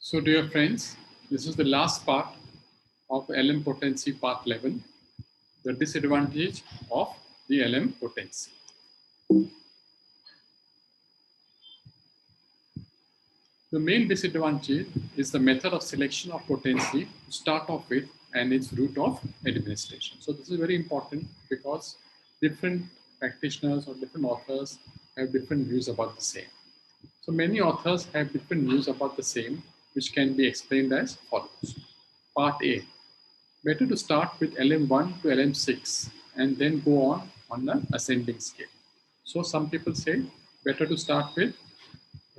So dear friends, this is the last part of LM potency part 11, the disadvantage of the LM potency. The main disadvantage is the method of selection of potency to start off with and its route of administration. So this is very important because different practitioners or different authors have different views about the same. So many authors have different views about the same, which can be explained as follows. Part A. Better to start with LM1 to LM6 and then go on an ascending scale. So some people say better to start with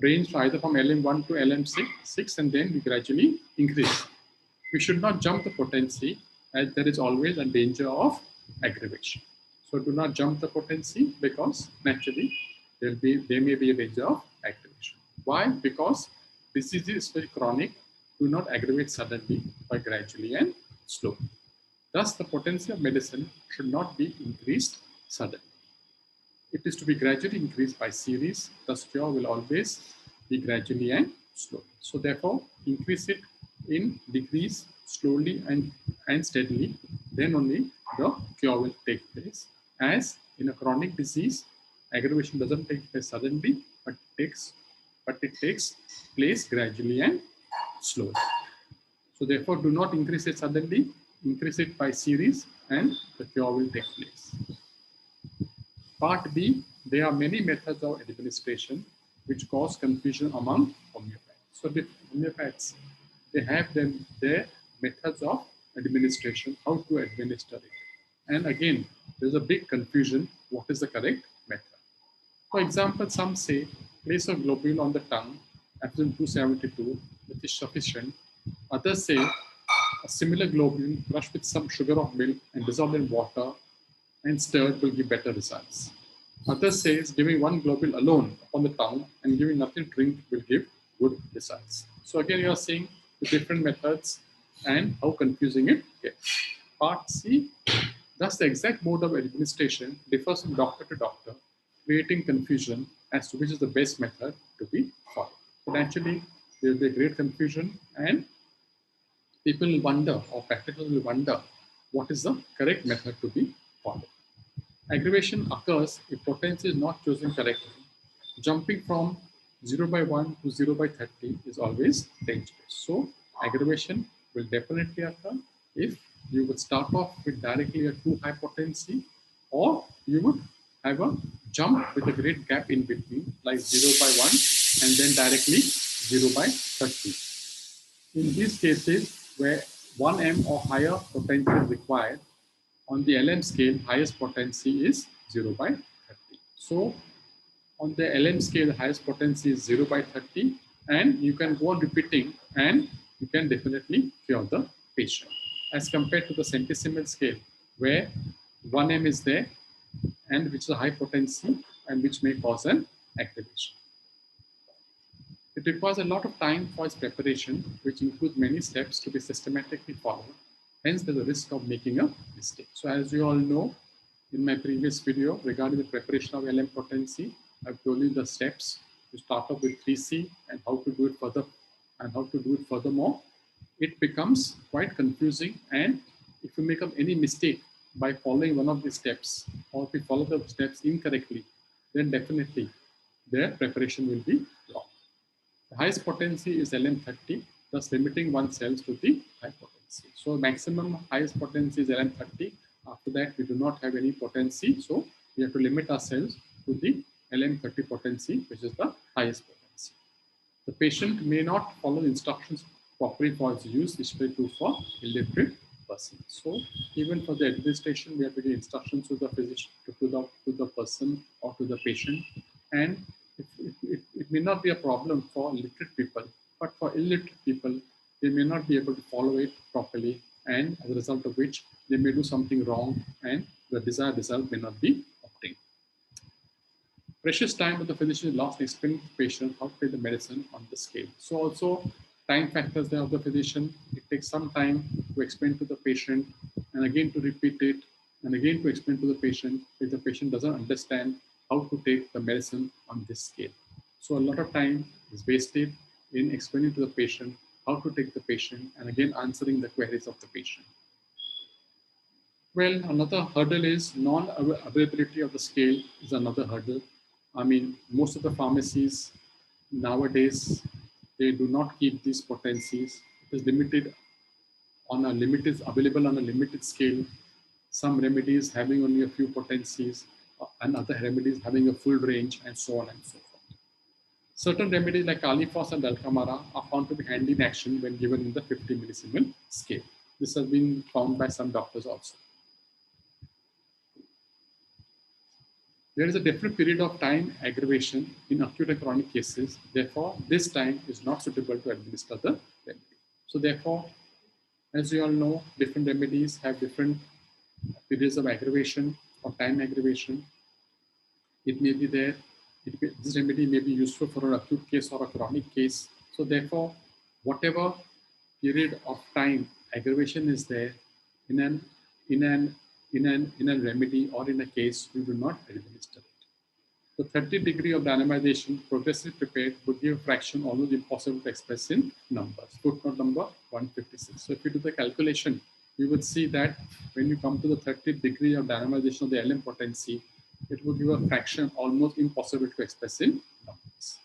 range either from LM1 to LM6 and then we gradually increase. We should not jump the potency as there is always a danger of aggravation. So do not jump the potency because naturally there may be a danger of aggravation. Why? Because disease is very chronic. Do not aggravate suddenly, but gradually and slowly. Thus, the potency of medicine should not be increased suddenly. It is to be gradually increased by series. Thus, cure will always be gradually and slowly. So, therefore, increase it in decrease slowly and steadily. Then only the cure will take place. As in a chronic disease, aggravation doesn't take place suddenly, but it takes place gradually and slowly. So therefore, do not increase it suddenly, increase it by series and the cure will take place. Part B, there are many methods of administration which cause confusion among homeopaths. So the homeopaths, they have their methods of administration, how to administer it. And again, there's a big confusion, what is the correct method. For example, some say place a globule on the tongue at 272, which is sufficient. Others say a similar globule crushed with some sugar or milk and dissolved in water and stirred will give better results. Others say giving one globule alone upon the tongue and giving nothing to drink will give good results. So again, you are seeing the different methods and how confusing it gets. Part C, thus the exact mode of administration differs from doctor to doctor, creating confusion as to which is the best method to be followed. But actually, there will be a great confusion and people will wonder or practitioners will wonder what is the correct method to be followed. Aggravation occurs if potency is not chosen correctly. Jumping from 0/1 to 0/30 is always dangerous. So aggravation will definitely occur if you would start off with directly a too high potency, or you would have a jump with a great gap in between, like 0/1 and then directly 0/30. In these cases where 1 m or higher potency is required, on the LM scale, highest potency is 0/30. So on the LM scale, the highest potency is 0/30, and you can go on repeating and you can definitely cure the patient. As compared to the centesimal scale, where 1 m is there and which is a high potency and which may cause an aggravation. It requires a lot of time for its preparation, which includes many steps to be systematically followed. Hence, there's a risk of making a mistake. So as you all know, in my previous video regarding the preparation of LM potency, I've told you the steps to start off with 3C and how to do it further and how to do it furthermore. It becomes quite confusing, and if you make up any mistake by following one of these steps, or if you follow the steps incorrectly, then definitely their preparation will be wrong. The highest potency is LM30, thus limiting oneself to the high potency. So maximum highest potency is LM30. After that, we do not have any potency. So we have to limit ourselves to the LM30 potency, which is the highest potency. The patient may not follow the instructions properly for its use, which may be true for illiterate person. So even for the administration, we have to give instructions to the physician, to the person or to the patient. And it may not be a problem for literate people, but for illiterate people, they may not be able to follow it properly, and as a result of which they may do something wrong and the desired result may not be obtained. Precious time of the physician is lost in explaining to the patient how to take the medicine on the scale. So also time factors there of the physician. It takes some time to explain to the patient and again to repeat it and again to explain to the patient if the patient doesn't understand how to take the medicine on this scale. So a lot of time is wasted in explaining to the patient how to take the patient, and again answering the queries of the patient. Well, another hurdle is non-availability of the scale is another hurdle. I mean, most of the pharmacies nowadays, they do not keep these potencies. It is limited on a limited, available on a limited scale. Some remedies having only a few potencies and other remedies having a full range and so on and so forth. Certain remedies like Alifos and Dalcamara are found to be handy in action when given in the 50 millisiemens scale. This has been found by some doctors also. There is a different period of time aggravation in acute and chronic cases. Therefore, this time is not suitable to administer the remedy. So therefore, as you all know, different remedies have different periods of aggravation or time aggravation. It may be there. This remedy may be useful for an acute case or a chronic case. So therefore, whatever period of time aggravation is there in a remedy or in a case, we do not administer it. The 30 degree of dynamization progressively prepared would give a fraction almost impossible to express in numbers. Footnote number 156. So if you do the calculation, you would see that when you come to the 30 degree of dynamization of the LM potency, it would give a fraction almost impossible to express in numbers.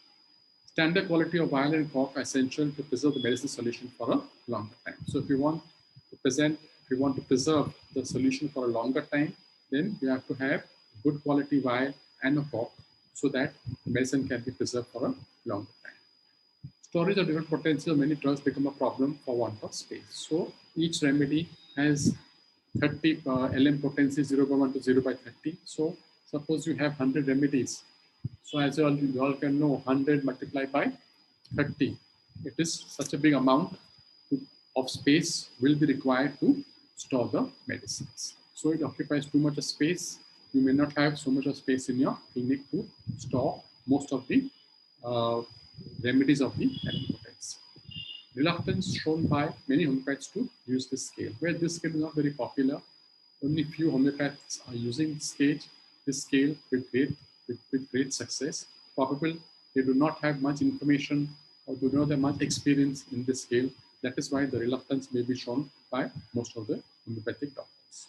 Standard quality of vial and cork are essential to preserve the medicine solution for a longer time. So if you want to preserve the solution for a longer time, then you have to have good quality vial and a cork so that the medicine can be preserved for a longer time. Storage of different potencies of many drugs become a problem for want of space. So each remedy has 30 LM potency 0/1 to 0/30. So suppose you have 100 remedies. So as you all can know, 100 multiplied by 30. It is such a big amount of space will be required to store the medicines. So it occupies too much of space. You may not have so much of space in your clinic to store most of the remedies of the potency. Reluctance shown by many homeopaths to use this scale. Where this scale is not very popular, only few homeopaths are using this scale with great success. Probably they do not have much information or do not have much experience in this scale. That is why the reluctance may be shown by most of the homeopathic doctors.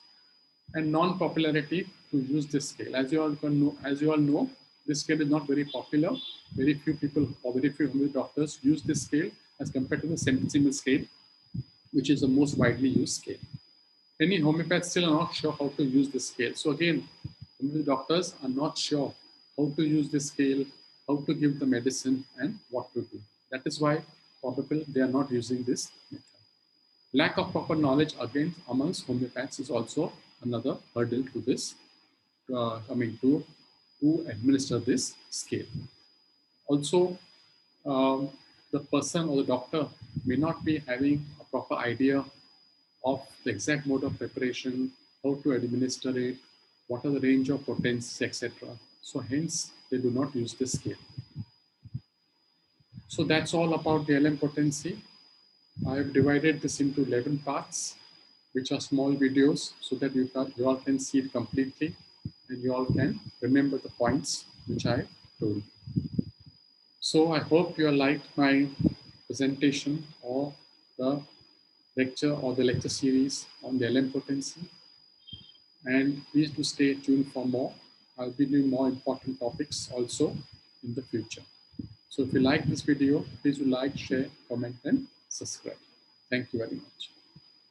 And non-popularity to use this scale. As you all know, this scale is not very popular. Very few people or very few homeopathic doctors use this scale as compared to the centesimal scale, which is the most widely used scale. Many homeopaths still are not sure how to use this scale. So again, homeopathic doctors are not sure how to use this scale, how to give the medicine, and what to do. That is why probably they are not using this method. Lack of proper knowledge again amongst homeopaths is also another hurdle to this, to administer this scale. Also, the person or the doctor may not be having a proper idea of the exact mode of preparation, how to administer it, what are the range of potencies, etc. So hence, they do not use this scale. So that's all about the LM potency. I have divided this into 11 parts, which are small videos, so that you all can see it completely and you all can remember the points which I told. So I hope you liked my presentation or the lecture series on the LM potency. And please do stay tuned for more. I'll be doing more important topics also in the future. So if you like this video, please do like, share, comment, and subscribe. Thank you very much.